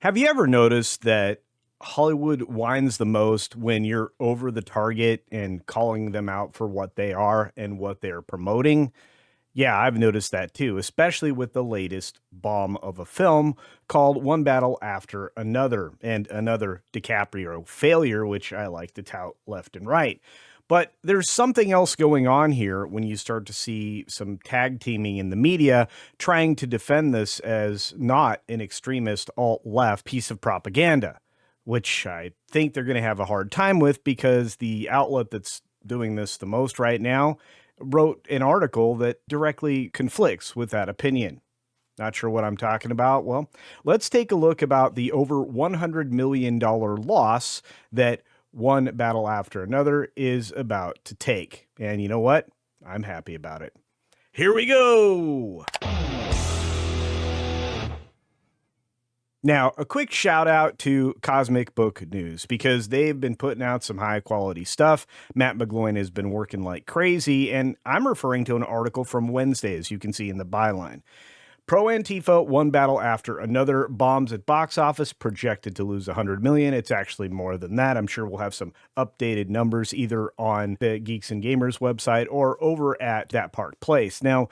Have you ever noticed that Hollywood whines the most when you're over the target and calling them out for what they are and what they're promoting? Yeah, I've noticed that too, especially with the latest bomb of a film called One Battle After Another and another DiCaprio failure, which I like to tout left and right. But there's something else going on here when you start to see some tag teaming in the media trying to defend this as not an extremist alt left piece of propaganda, which I think they're going to have a hard time with because the outlet that's doing this the most right now wrote an article that directly conflicts with that opinion. Not sure what I'm talking about? Well, let's take a look about the over $100 million loss that one battle after another is about to take. And you know what? I'm happy about it. Here we go. Now, a quick shout out to Cosmic Book News because they've been putting out some high quality stuff. Matt McGloin has been working like crazy, and I'm referring to an article from Wednesday, as you can see in the byline. Pro Antifa, one battle after another, bombs at box office, projected to lose 100 million. It's actually more than that. I'm sure we'll have some updated numbers either on the Geeks and Gamers website or over at That Park Place. Now,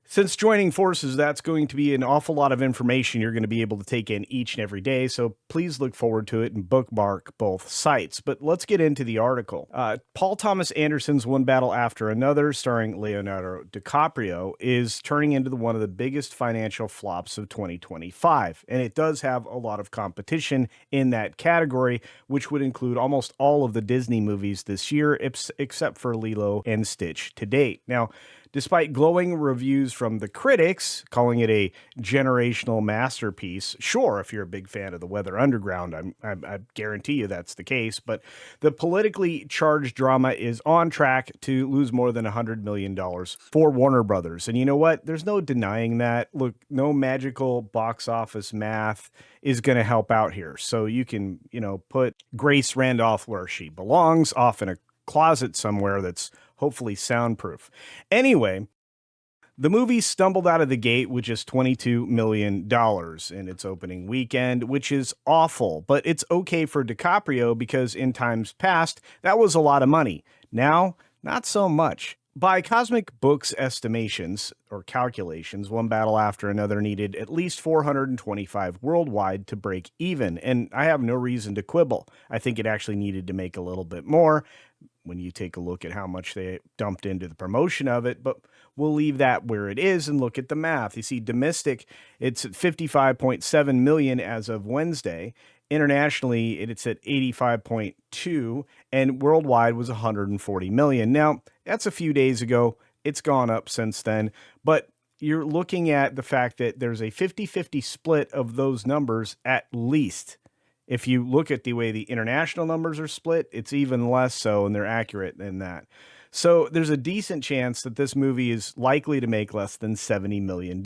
since joining forces, that's going to be an awful lot of information you're going to be able to take in each and every day. So please look forward to it and bookmark both sites. But let's get into the article. Paul Thomas Anderson's One Battle After Another, starring Leonardo DiCaprio, is turning into one of the biggest financial flops of 2025. And it does have a lot of competition in that category, which would include almost all of the Disney movies this year, except for Lilo and Stitch to date. Now, despite glowing reviews from the critics, calling it a generational masterpiece, sure, if you're a big fan of the Weather Underground, I guarantee you that's the case, but the politically charged drama is on track to lose more than $100 million for Warner Brothers. And you know what? There's no denying that. Look, no magical box office math is going to help out here. So you can, put Grace Randolph where she belongs, off in a closet somewhere that's hopefully soundproof. Anyway, the movie stumbled out of the gate with just $22 million in its opening weekend, which is awful, but it's okay for DiCaprio because in times past, that was a lot of money. Now, not so much. By Cosmic Book's estimations or calculations, One Battle After Another needed at least 425 worldwide to break even, and I have no reason to quibble. I think it actually needed to make a little bit more when you take a look at how much they dumped into the promotion of it, but we'll leave that where it is and look at the math. You see, domestic, it's at 55.7 million as of Wednesday. Internationally, it's at 85.2, and worldwide was 140 million. Now, that's a few days ago. It's gone up since then, but you're looking at the fact that there's a 50-50 split of those numbers at least. If you look at the way the international numbers are split, it's even less so, and they're accurate than that. So there's a decent chance that this movie is likely to make less than $70 million.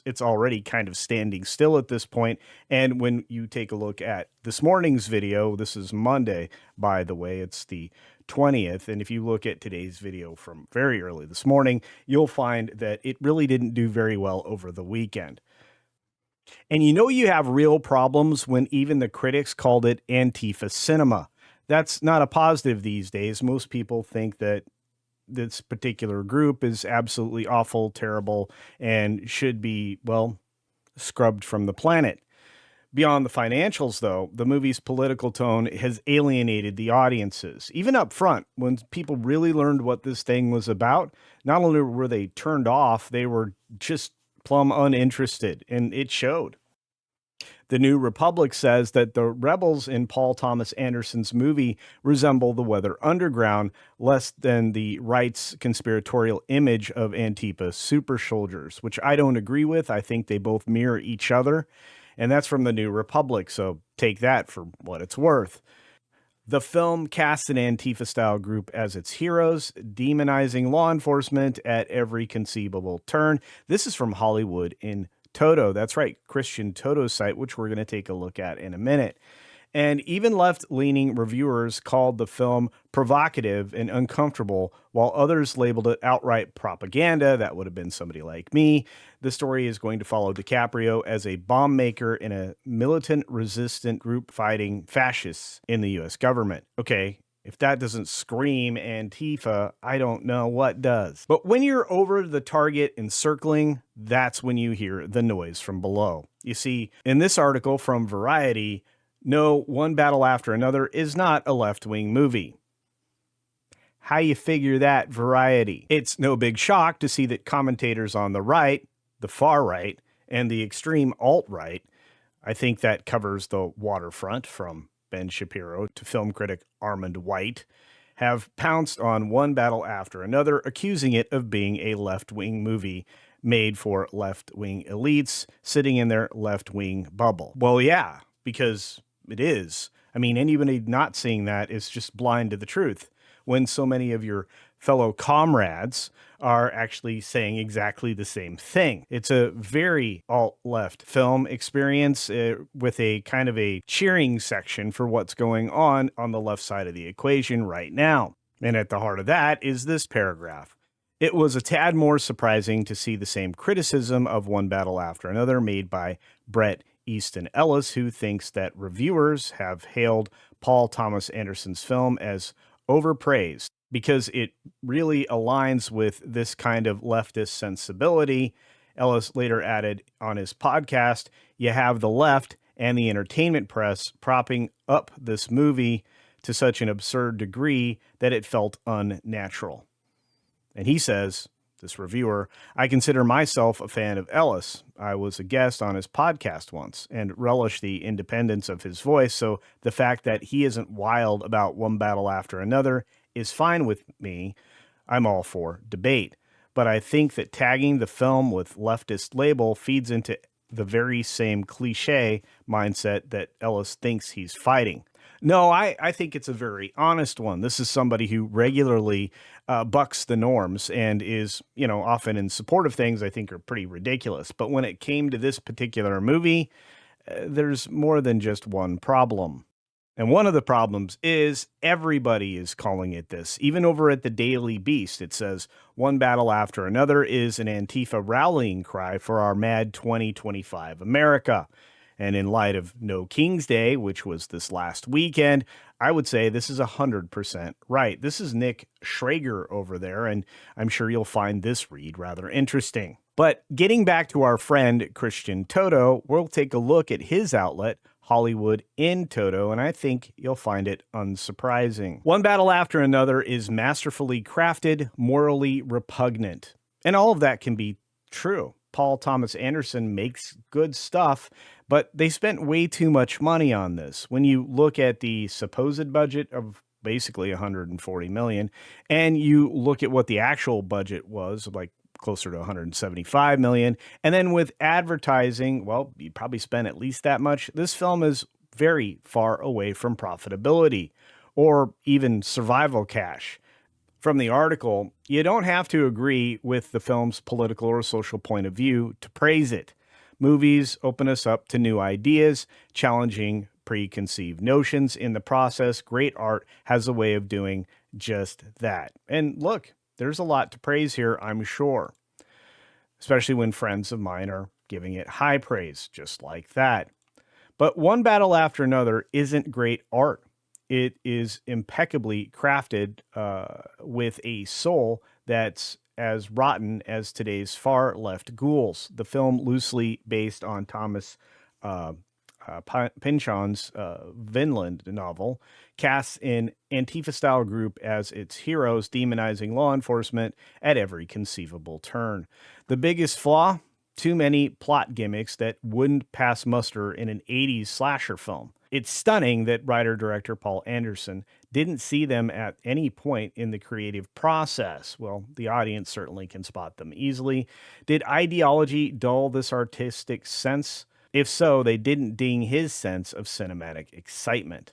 It's already kind of standing still at this point. And when you take a look at this morning's video, this is Monday, by the way, it's the 20th. And if you look at today's video from very early this morning, you'll find that it really didn't do very well over the weekend. And you have real problems when even the critics called it Antifa cinema. That's not a positive these days. Most people think that this particular group is absolutely awful, terrible, and should be, scrubbed from the planet. Beyond the financials, though, the movie's political tone has alienated the audiences. Even up front, when people really learned what this thing was about, not only were they turned off, they were just plumb uninterested, and it showed. The New Republic says that the rebels in Paul Thomas Anderson's movie resemble the Weather Underground less than the right's conspiratorial image of Antifa super soldiers, which I don't agree with. I think they both mirror each other, and that's from the New Republic, so take that for what it's worth. The film casts an Antifa-style group as its heroes, demonizing law enforcement at every conceivable turn. This is from Hollywood in Toto. That's right, Christian Toto's site, which we're going to take a look at in a minute. And even left leaning reviewers called the film provocative and uncomfortable, while others labeled it outright propaganda. That would have been somebody like me. The story is going to follow DiCaprio as a bomb maker in a militant resistant group fighting fascists in the US government. Okay, if that doesn't scream Antifa, I don't know what does. But when you're over the target and circling, that's when you hear the noise from below. You see, in this article from Variety, no, One Battle After Another is not a left-wing movie. How you figure that, Variety? It's no big shock to see that commentators on the right, the far right, and the extreme alt-right, I think that covers the waterfront from Ben Shapiro to film critic Armand White, have pounced on One Battle After Another, accusing it of being a left-wing movie made for left-wing elites sitting in their left-wing bubble. Well, yeah, because it is. I mean, anybody not seeing that is just blind to the truth when so many of your fellow comrades are actually saying exactly the same thing. It's a very alt-left film experience with a kind of a cheering section for what's going on the left side of the equation right now. And at the heart of that is this paragraph. It was a tad more surprising to see the same criticism of One Battle After Another made by Bret Easton Ellis, who thinks that reviewers have hailed Paul Thomas Anderson's film as overpraised because it really aligns with this kind of leftist sensibility. Ellis later added on his podcast, you have the left and the entertainment press propping up this movie to such an absurd degree that it felt unnatural. And he says, this reviewer, I consider myself a fan of Ellis. I was a guest on his podcast once and relish the independence of his voice, so the fact that he isn't wild about One Battle After Another is fine with me. I'm all for debate. But I think that tagging the film with leftist label feeds into the very same cliche mindset that Ellis thinks he's fighting. No, I think it's a very honest one. This is somebody who regularly bucks the norms and is, often in support of things I think are pretty ridiculous. But when it came to this particular movie, there's more than just one problem. And one of the problems is everybody is calling it this. Even over at the Daily Beast, it says, One Battle After Another is an Antifa rallying cry for our mad 2025 America. And in light of No King's Day, which was this last weekend, I would say this is 100% right. This is Nick Schrager over there, and I'm sure you'll find this read rather interesting. But getting back to our friend Christian Toto, we'll take a look at his outlet, Hollywood in Toto, and I think you'll find it unsurprising. One Battle After Another is masterfully crafted, morally repugnant. And all of that can be true. Paul Thomas Anderson makes good stuff, but they spent way too much money on this. When you look at the supposed budget of basically $140 million, and you look at what the actual budget was, like closer to $175 million, and then with advertising, well, you probably spent at least that much. This film is very far away from profitability or even survival cash. From the article, you don't have to agree with the film's political or social point of view to praise it. Movies open us up to new ideas, challenging preconceived notions. In the process, great art has a way of doing just that. And look, there's a lot to praise here, I'm sure, especially when friends of mine are giving it high praise, just like that. But One Battle After Another isn't great art. It is impeccably crafted with a soul that's as rotten as today's far left ghouls. The film, loosely based on Thomas Pynchon's Vinland novel, casts an Antifa-style group as its heroes, demonizing law enforcement at every conceivable turn. The biggest flaw? Too many plot gimmicks that wouldn't pass muster in an 80s slasher film. It's stunning that writer-director Paul Anderson didn't see them at any point in the creative process. Well, the audience certainly can spot them easily. Did ideology dull this artistic sense? If so, they didn't ding his sense of cinematic excitement.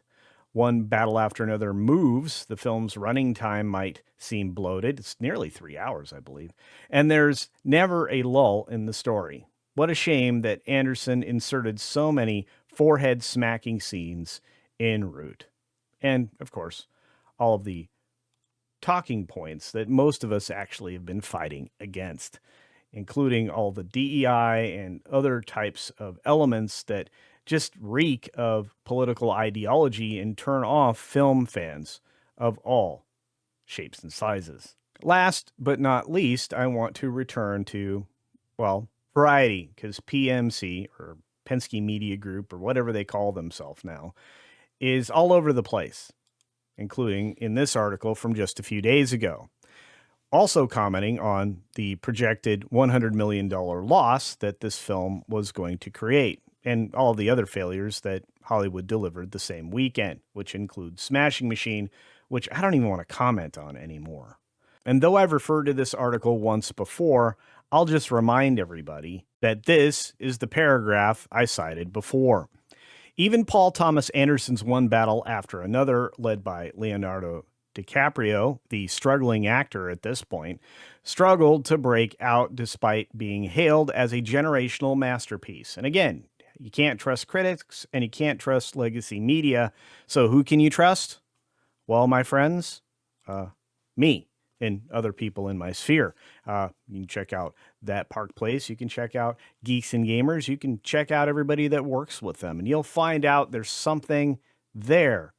One Battle After Another moves. The film's running time might seem bloated. It's nearly 3 hours, I believe. And there's never a lull in the story. What a shame that Anderson inserted so many forehead-smacking scenes en route. And, of course, all of the talking points that most of us actually have been fighting against, including all the DEI and other types of elements that just reek of political ideology and turn off film fans of all shapes and sizes. Last but not least, I want to return to, well, variety, because PMC, or Penske Media Group, or whatever they call themselves now, is all over the place, including in this article from just a few days ago. Also commenting on the projected $100 million loss that this film was going to create, and all the other failures that Hollywood delivered the same weekend, which includes Smashing Machine, which I don't even want to comment on anymore. And though I've referred to this article once before, I'll just remind everybody that this is the paragraph I cited before. Even Paul Thomas Anderson's One Battle After Another, led by Leonardo DiCaprio, the struggling actor at this point, struggled to break out despite being hailed as a generational masterpiece. And again, you can't trust critics and you can't trust legacy media. So who can you trust? Well, my friends, me and other people in my sphere. You can check out That Park Place. You can check out Geeks and Gamers. You can check out everybody that works with them, and you'll find out there's something there,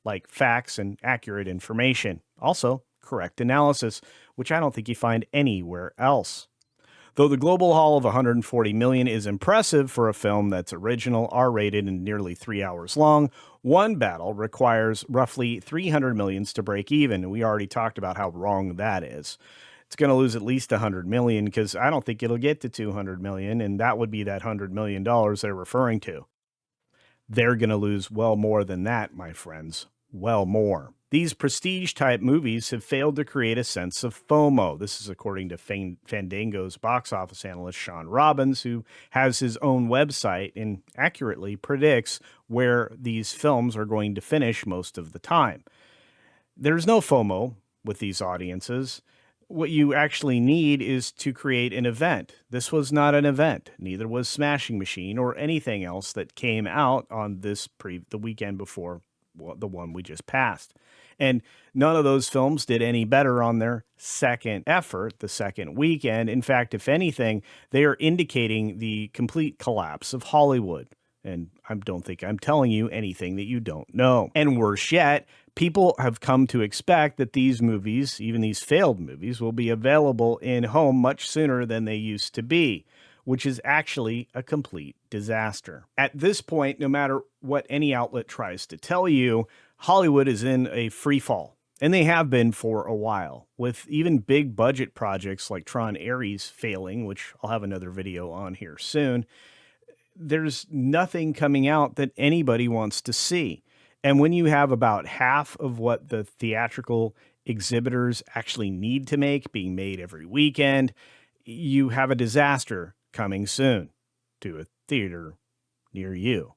like facts and accurate information. Also, correct analysis, which I don't think you find anywhere else. Though the global haul of 140 million is impressive for a film that's original, R-rated, and nearly 3 hours long, One Battle requires roughly 300 millions to break even, and we already talked about how wrong that is. It's going to lose at least 100 million because I don't think it'll get to 200 million, and that would be that $100 million they're referring to. They're going to lose well more than that, my friends. Well more. These prestige-type movies have failed to create a sense of FOMO. This is according to Fandango's box office analyst Sean Robbins, who has his own website and accurately predicts where these films are going to finish most of the time. There's no FOMO with these audiences. What you actually need is to create an event. This was not an event. Neither was Smashing Machine or anything else that came out on the weekend before the one we just passed. And none of those films did any better on their second effort, the second weekend. In fact, if anything, they are indicating the complete collapse of Hollywood. And I don't think I'm telling you anything that you don't know. And worse yet, people have come to expect that these movies, even these failed movies, will be available in home much sooner than they used to be, which is actually a complete disaster. At this point, no matter what any outlet tries to tell you, Hollywood is in a free fall, and they have been for a while, with even big budget projects like Tron Ares failing, which I'll have another video on here soon. There's nothing coming out that anybody wants to see. And when you have about half of what the theatrical exhibitors actually need to make being made every weekend, you have a disaster coming soon to a theater near you.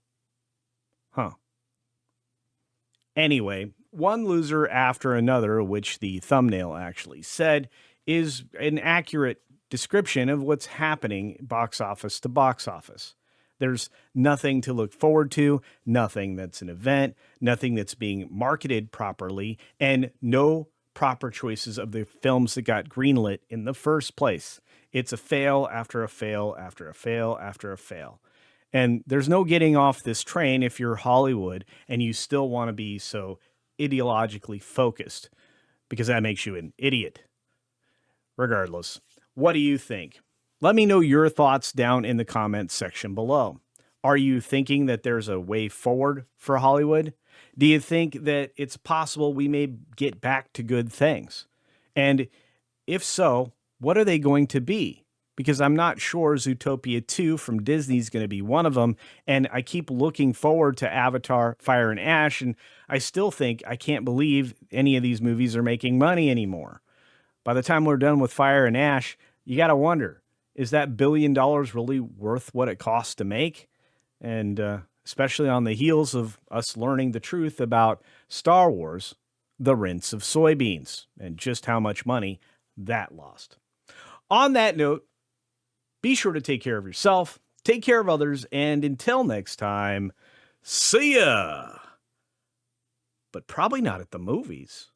Anyway, one loser after another, which the thumbnail actually said, is an accurate description of what's happening box office to box office. There's nothing to look forward to, nothing that's an event, nothing that's being marketed properly, and no proper choices of the films that got greenlit in the first place. It's a fail after a fail after a fail after a fail. And there's no getting off this train if you're Hollywood and you still want to be so ideologically focused, because that makes you an idiot. Regardless, what do you think? Let me know your thoughts down in the comments section below. Are you thinking that there's a way forward for Hollywood? Do you think that it's possible we may get back to good things? And if so, what are they going to be? Because I'm not sure Zootopia 2 from Disney is going to be one of them. And I keep looking forward to Avatar, Fire and Ash. And I still think I can't believe any of these movies are making money anymore. By the time we're done with Fire and Ash, you got to wonder, is that $1 billion really worth what it costs to make? And especially on the heels of us learning the truth about Star Wars, the rinse of soybeans, and just how much money that lost. On that note, be sure to take care of yourself, take care of others, and until next time, see ya! but probably not at the movies.